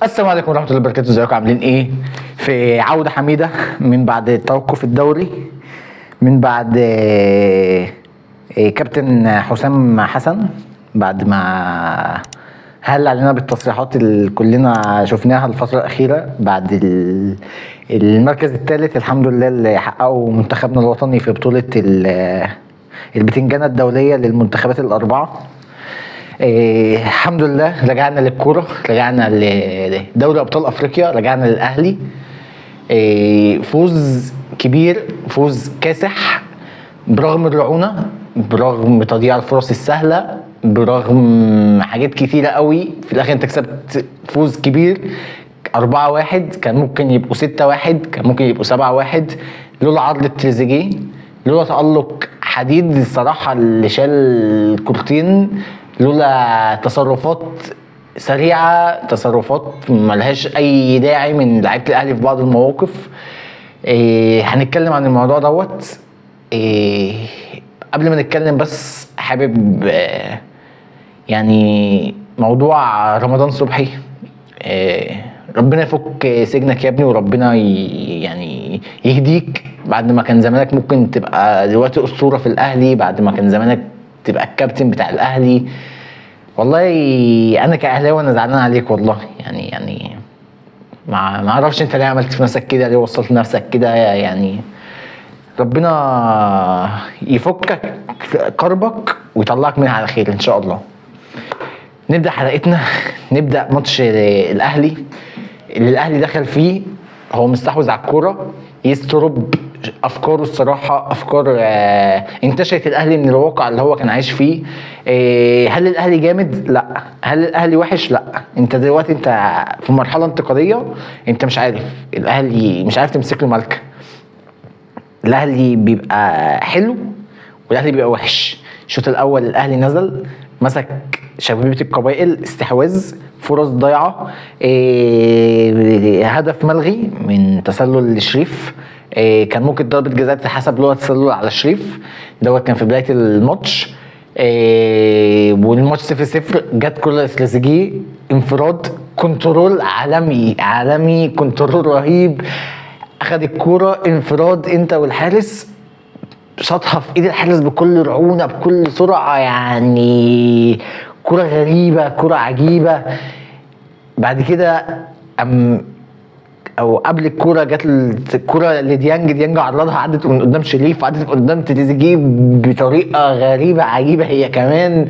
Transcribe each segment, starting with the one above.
السلام عليكم ورحمة الله وبركاته. ازيكم عاملين ايه؟ في عودة حميدة من بعد التوقف الدوري، من بعد كابتن حسام حسن، بعد ما هل علينا بالتصريحات اللي كلنا شفناها الفترة الأخيرة، بعد المركز الثالث الحمد لله اللي حققه منتخبنا الوطني في بطولة البتنجانة الدولية للمنتخبات الأربعة. الحمد لله رجعنا للكورة، رجعنا لدوري أبطال أفريقيا، رجعنا للأهلي. فوز كبير، فوز كاسح برغم الرعونة، برغم تضييع الفرص السهلة، برغم حاجات كتيرة قوي. في الآخر أنت كسبت فوز كبير 4-1، كان ممكن يبقوا 6-1، كان ممكن يبقوا 7-1 لولا عرض تريزيجيه، لولا تألق حديد الصراحة اللي شال الكورتين، لولا تصرفات سريعة، تصرفات ملهاش أي داعي من لعيبة الأهلي في بعض المواقف. هنتكلم عن الموضوع دوت. قبل ما نتكلم بس حابب يعني موضوع رمضان صبحي. ربنا يفك سجنك يا ابني، وربنا يعني يهديك. بعد ما كان زمانك ممكن تبقى دلوقتي أسطورة في الأهلي، بعد ما كان زمانك تبقى الكابتن بتاع الأهلي. والله أنا كأهلاوي أنا زعلان عليك والله. يعني ما اعرفش انت ليه عملت في نفسك كده، ليه وصلت نفسك كده. يعني ربنا يفكك كربك ويطلعك منها على خير ان شاء الله. نبدأ حلقتنا، نبدأ ماتش الأهلي اللي الأهلي دخل فيه. هو مستحوذ على الكورة، يسترب افكاره الصراحه، افكار انتشرت الاهلي من الواقع اللي هو كان عايش فيه. هل الاهلي جامد؟ لا. هل الاهلي وحش؟ لا. انت دلوقتي انت في مرحله انتقاليه، انت مش عارف الاهلي، مش عارف تمسك له مالكه. الاهلي بيبقى حلو والاهلي بيبقى وحش. الشوط الاول الاهلي نزل مسك شبيبة القبائل، استحواذ، فرص ضايعه، هدف ملغي من تسلل لشريف. كان ممكن ضربة جزاء تتحسب له تسلل على شريف دوت، كان في بداية الماتش. والماتش 0-0. جت كرة تريزيجيه انفراد، كنترول عالمي، كنترول رهيب. اخد الكورة انفراد انت والحارس، شاطها في ايد الحارس بكل رعونة بكل سرعة. يعني كرة غريبة، كرة عجيبة. بعد كده او قبل الكوره جت الكوره لديانج عرضها، عدت من قدام شريف، عدت من قدام تريزيجيه بطريقه غريبه عجيبه هي كمان.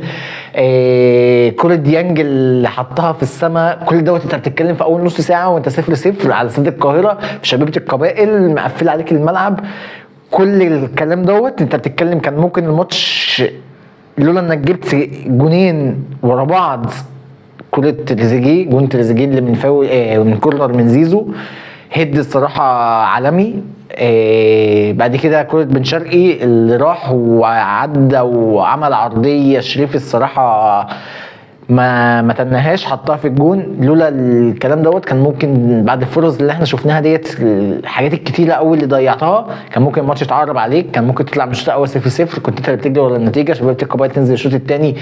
كوره ديانج اللي حطها في السماء. كل دوت انت بتتكلم في اول نص ساعه وانت 0-0 على استاد القاهره في شبيبه القبائل، مقفل عليك الملعب. كل الكلام دوت انت بتتكلم كان ممكن الماتش لولا انك جبت جونين ورا بعض. كرة تريزيجيه، جون تريزيجيه اللي من فاول من كورنر من زيزو، هيد الصراحة عالمي. بعد كده كرة بن شرقي اللي راح وعدى وعمل عرضية شريف الصراحة ما تنهاش، حطها في الجون. لولا الكلام دوت كان ممكن بعد الفرص اللي احنا شفناها ديت، الحاجات الكتيرة قوي اللي ضيعتها، كان ممكن الماتش يتعرب عليك، كان ممكن تطلع من الشوط الاول 0-0، كنت انت اللي بتجري ورا النتيجة. شباب القبائل تنزل الشوط الثاني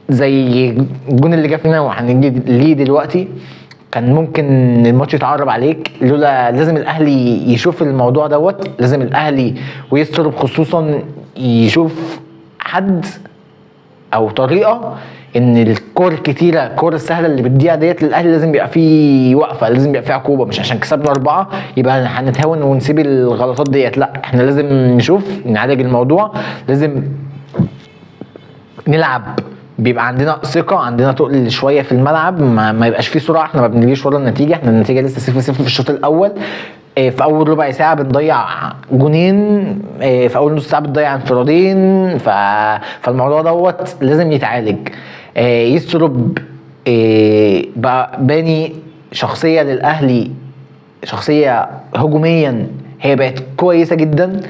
زي الجون اللي جه فينا وهنجي ليه دلوقتي، كان ممكن الماتش يتعرب عليك. لولا لازم الاهلي يشوف الموضوع دوت، لازم الاهلي ويسترب خصوصا يشوف حد او طريقه ان الكور الكتيره، الكور السهله اللي بتضيع ديت للاهلي لازم يبقى فيه وقفه، لازم يبقى فيه عقوبه. مش عشان كسبنا 4 يبقى هنتهاون ونسيب الغلطات ديت، لا. احنا لازم نشوف نعالج الموضوع، لازم نلعب بيبقى عندنا ثقه، عندنا تقل شويه في الملعب، ما يبقاش فيه سرعه. احنا ما بنجريش ورا النتيجه، احنا النتيجه لسه 0-0 في الشوط الاول. في اول ربع ساعه بنضيع جونين، في اول نص ساعه بنضيع انفرادين. فالموضوع دوت لازم يتعالج. يسترب بقى باني شخصيه للاهلي، شخصيه هجوميا هي بقت كويسه جدا،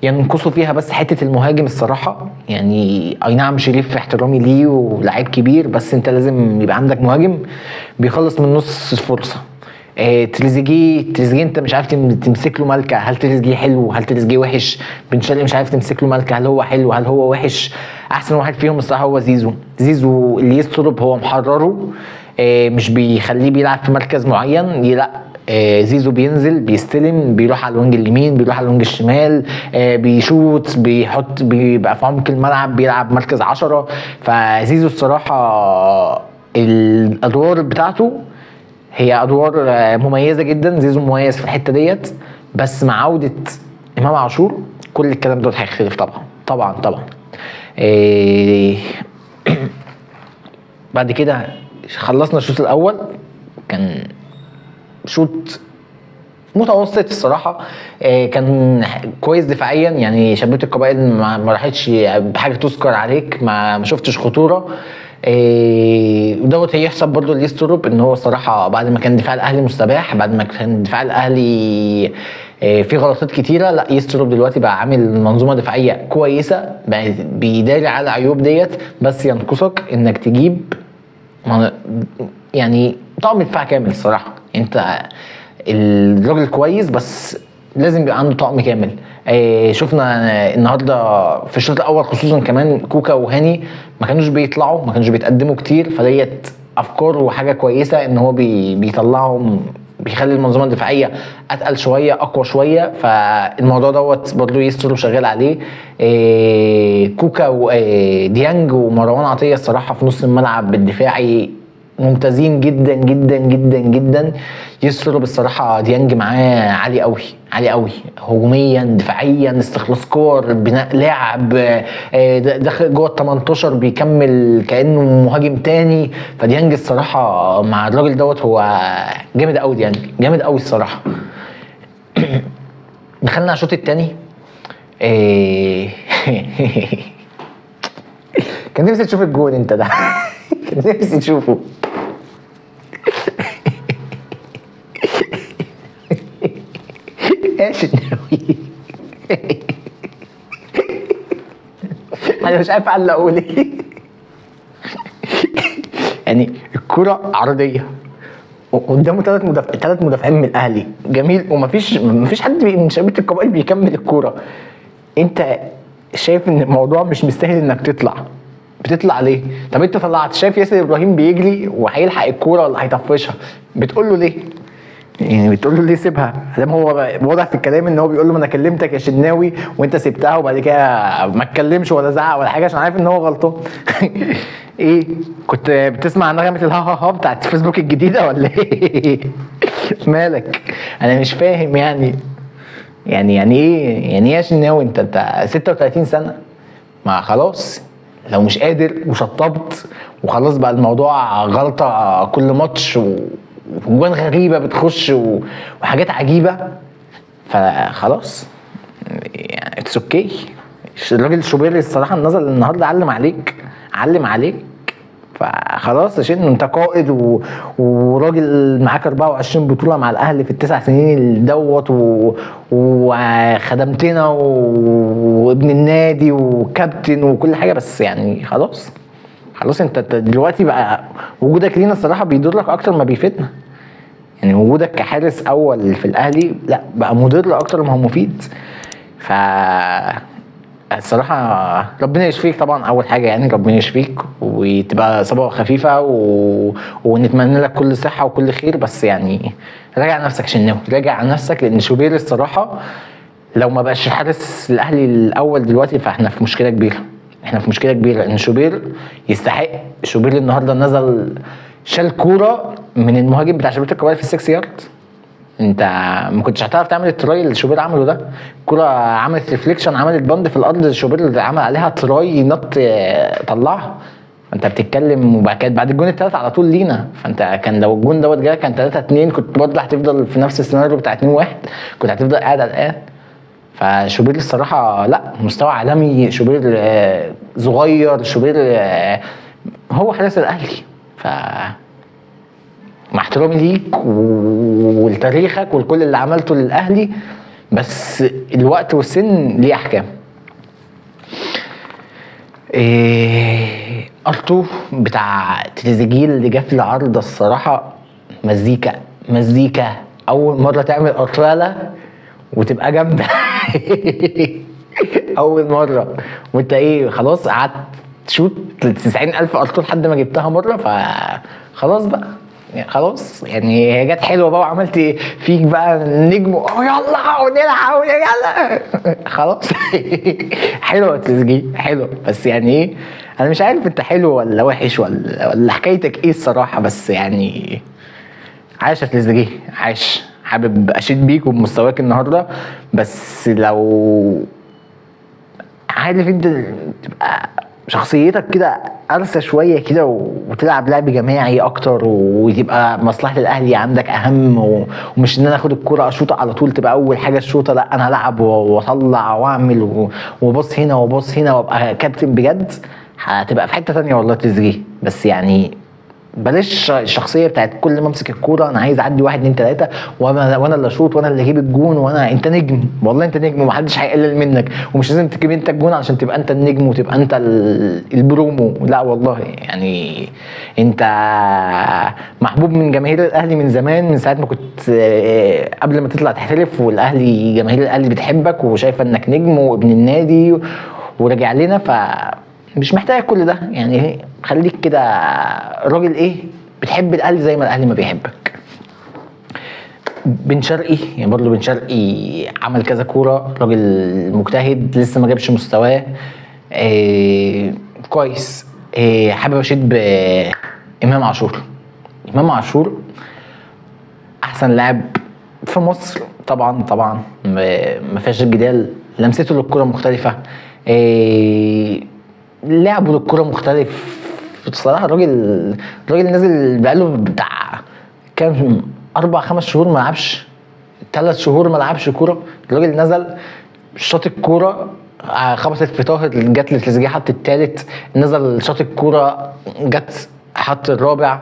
ينقصوا فيها بس حته المهاجم الصراحه. يعني اي نعم شريف في احترامي ليه ولاعيب كبير، بس انت لازم يبقى عندك مهاجم بيخلص من نص فرصه. تريزيجيه انت مش عارف تمسك له مالكه. هل تريزيجيه حلو؟ هل تريزيجيه وحش؟ بن شرقي مش عارف تمسك له مالكه. هل هو حلو؟ هل هو وحش؟ احسن واحد فيهم الصراحه هو زيزو اللي يسترب هو محرره. مش بيخليه بيلعب في مركز معين، لا زيزو بينزل بيستلم، بيروح على الوينج اليمين، بيروح على الوينج الشمال، بيشوط، بيحط، بيبقى في عمق الملعب، بيلعب مركز 10. فزيزو الصراحه الادوار بتاعته هي ادوار مميزه جدا. زيزو مميز في الحته ديت، بس مع عوده امام عاشور كل الكلام دوت هيختلف طبعا طبعا طبعا. إيه بعد كده خلصنا الشوط الاول، كان شوط متوسط الصراحه. كان كويس دفاعيا، يعني شبيبه القبائل ما راحتش بحاجه تذكر عليك، ما شفتش خطوره. ودوت هيحسب برضو ليستروب ان هو الصراحه بعد ما كان دفاع الاهلي مستباح، بعد ما كان دفاع الاهلي في غلطات كتيره، لا يستروب دلوقتي بقى عامل منظومه دفاعيه كويسه، بقى بيداري على العيوب ديت. بس ينقصك انك تجيب يعني طقم دفاع كامل الصراحه. انت الراجل كويس بس لازم يبقى عنده طقم كامل. شفنا النهارده في الشوط الاول خصوصا كمان كوكا وهاني ما كانوش بيطلعوا، ما كانوش بيتقدموا كتير، فديت افكار وحاجه كويسه ان هو بيطلعهم، بيخلي المنظومه الدفاعيه اتقل شويه، اقوى شويه. فالموضوع دوت برضه يستر شغال عليه. كوكا وديانج ومروان عطيه الصراحه في نص الملعب الدفاعي ممتازين جدا جدا جدا جدا. يسرب الصراحه ديانج معاه عالي قوي، عالي قوي، هجوميا دفاعيا استخلاص كور بناء لعب، داخل جوه ال 18 بيكمل كانه مهاجم تاني. فديانج الصراحه مع الراجل دوت هو جامد قوي، ديانج جامد قوي الصراحه. دخلنا على الشوط الثاني. كان نفسي تشوف الجول انت ده. كان نفسي تشوفه. يا شناوي. انا مش عارف اعلق اقول ايه. يعني الكرة عرضية قدامه ثلاث مدافعين من الاهلي، جميل، ومفيش حد من شبيبه القبائل بيكمل الكوره. انت شايف ان الموضوع مش مستاهل انك بتطلع ليه؟ طب انت طلعت شايف ياسر ابراهيم بيجري وهيلحق الكوره ولا هيطفشها، بتقول له ليه؟ يعني بتقول له ليه سيبها؟ ادام هو واضح في الكلام ان هو بيقول له ما انا كلمتك يا شناوي وانت سبتها، وبعد كده ما اتكلمش ولا زعق ولا حاجه عشان عارف ان هو غلطان. ايه كنت بتسمع نغمه الها ها ها بتاعت فيسبوك الجديده ولا ايه؟ مالك؟ انا مش فاهم يعني ايه يعني يا شناوي انت 36 سنه، ما خلاص لو مش قادر وشطبت وخلاص بقى الموضوع غلطه كل ماتش وجوان غريبه بتخش وحاجات عجيبه، فخلاص يعني اتس اوكي. الراجل شوبيري الصراحه نزل النهارده علم عليك فخلاص يا شن انت قائد وراجل معاك 24 بطوله مع الاهلي في ال9 سنين دوت وخدمتنا وابن النادي وكابتن وكل حاجه، بس يعني خلاص انت دلوقتي بقى وجودك لينا الصراحه بيضرك اكتر ما بيفيدنا. يعني وجودك كحارس اول في الاهلي لا بقى مضر اكتر ما هو مفيد. ف الصراحه ربنا يشفيك طبعا، اول حاجه يعني ربنا يشفيك وتبقى اصابه خفيفه ونتمنى لك كل صحه وكل خير. بس يعني راجع نفسك شناوي، راجع نفسك، لان شوبير الصراحه لو ما بقاش حارس الاهلي الاول دلوقتي فاحنا في مشكله كبيره. لان شوبير يستحق. شوبير النهارده نزل شال كوره من المهاجم بتاع شبيبه القبائل في ال6 يارد. انت ما كنتش هتعرف تعمل التراي اللي شوبير عمله ده. الكوره عملت ريفليكشن، عملت بند في الارض، شوبير اللي عمل عليها تراي نط طلعها. فانت بتتكلم وبعد الجون الثالث على طول لينا. فانت كان لو الجون دوت جه كان 3-2 كنت برضه هتفضل في نفس السيناريو بتاع 2-1، كنت هتفضل قاعد على الان. فشوبير الصراحه لا مستوى عالمي، شوبير صغير، شوبير هو حارس الاهلي. ف مع احترامي ليك ولتاريخك ولكل اللي عملته للاهلي، بس الوقت والسن ليه احكام. ارتو بتاع تريزيجيه اللي جه في العرض الصراحه مزيكا اول مره تعمل ارتواله وتبقى جامده. اول مره وانت خلاص قعدت تشوت 90,000 ارطول لحد ما جبتها مره، فخلاص بقى يعني خلاص يعني هي جت حلوه بقى، وعملت فيك بقى النجم يلا ونلعب يلا خلاص حلوه تسجيل حلوه، بس يعني ايه، انا مش عارف انت حلو ولا وحش ولا حكايتك ايه الصراحه، بس يعني عايش يا تريزيجيه عايش، حابب اشيد بيك وبمستواك النهارده، بس لو عارف انت تبقى شخصيتك كده قرصة شوية كده وتلعب لعب جماعي اكتر، وتبقى مصلحة الاهلي عندك اهم، ومش ان انا اخد الكرة اشوطها على طول تبقى اول حاجة الشوطة، لا انا العب واطلع واعمل وبص هنا وبص هنا وابقى كابتن بجد، هتبقى في حتة تانية والله تريزيجيه. بس يعني بلاش الشخصيه بتاعت كل ما امسك الكوره انا عايز اعدي 1 2 3 وانا اللي اشوط وانا اللي اجيب الجون، انت نجم والله، انت نجم ومحدش هيقلل منك، ومش لازم تجيب انت الجون عشان تبقى انت النجم وتبقى انت البرومو، لا والله يعني انت محبوب من جماهير الاهلي من زمان، من ساعه ما كنت قبل ما تطلع تحترف، والاهلي جماهير الاهلي بتحبك وشايفه انك نجم وابن النادي وراجع لنا، مش محتاج كل ده يعني، خليك كده راجل ايه بتحب الاهلي زي ما الاهلي ما بيحبك. بن شرقي يعني برضه بن شرقي عمل كذا كوره، راجل مجتهد لسه ما جابش مستواه كويس. حابب اشيد بامام عاشور. امام عاشور احسن لاعب في مصر طبعا طبعا ما فيهاش جدال، لمسته للكره مختلفه، لعبه للكرة مختلف بصراحة. الراجل نازل بقاله بتاع كام 4-5 شهور ما لعبش، 3 شهور ما لعبش كورة، الراجل نزل شاط الكورة خبطت في طاهر، جت لتريزيجيه حط التالت، نزل شاط الكورة جت حط الرابع.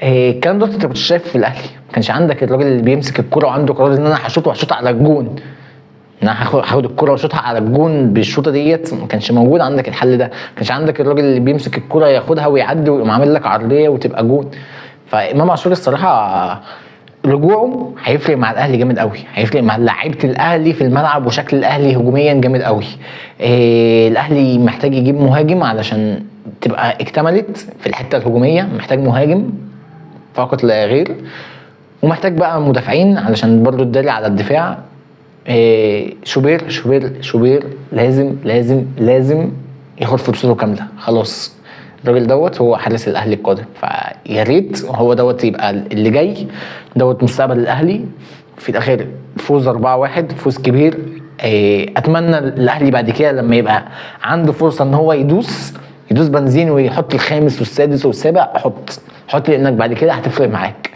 الكلام ده انت كنت شايف في الاهلي، ما كانش عندك الراجل اللي بيمسك الكورة وعنده قرار ان انا هشوط على الجون، ان انا هاخد الكرة واشوطها على الجون بالشوطه ديت، ما كانش موجود عندك الحل ده، ما كانش عندك الراجل اللي بيمسك الكرة ياخدها ويعدي ويقوم عامل لك عرضيه وتبقى جون. فامام عاشور الصراحه رجوعه هيفرق مع الاهلي جامد قوي، هيفرق مع لعيبه الاهلي في الملعب وشكل الاهلي هجوميا جامد قوي. الاهلي محتاج يجيب مهاجم علشان تبقى اكتملت في الحته الهجوميه، محتاج مهاجم فقط لا غير، ومحتاج بقى مدافعين علشان برضو تداري على الدفاع. شوبير لازم ياخد فرصته كامله، خلاص الراجل دوت هو حارس الاهلي القادم، فيا ريت هو دوت يبقى اللي جاي دوت مستقبل الاهلي. في الاخر فوز 4-1 فوز كبير، اتمنى الاهلي بعد كده لما يبقى عنده فرصه ان هو يدوس بنزين ويحط الخامس والسادس والسابع، حط لانك بعد كده هتفرق معاك،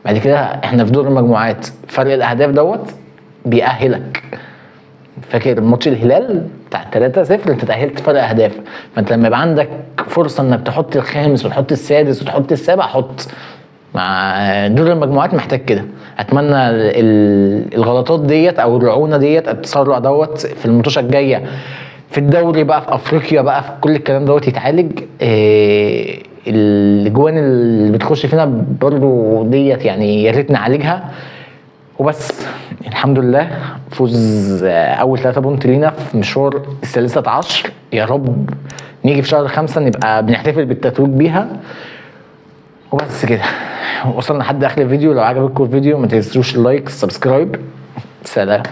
بعد كده احنا في دور المجموعات فرق الاهداف دوت بيأهلك. فاكر ماتش الهلال بتاع 3-0 انت تأهلت فرق اهداف، فانت لما يبقى عندك فرصه انك تحط الخامس وتحط السادس وتحط السابع حط، مع دور المجموعات محتاج كده. اتمنى الغلطات ديت او الرعونه ديت التسرع دوت في الماتشة الجايه في الدوري بقى في افريقيا بقى في كل الكلام دوت يتعالج. الاجوان اللي بتخش فينا برضو ديت يعني يا ريت نعالجها وبس. الحمد لله فوز اول 3 بونت لينا في مشوار ال13، يا رب نيجي في شهر 5 نبقى بنحتفل بالتتويج بيها وبس كده. وصلنا لحد اخر الفيديو، لو عجبكم الفيديو ما تنسوش اللايك سبسكرايب، سلام.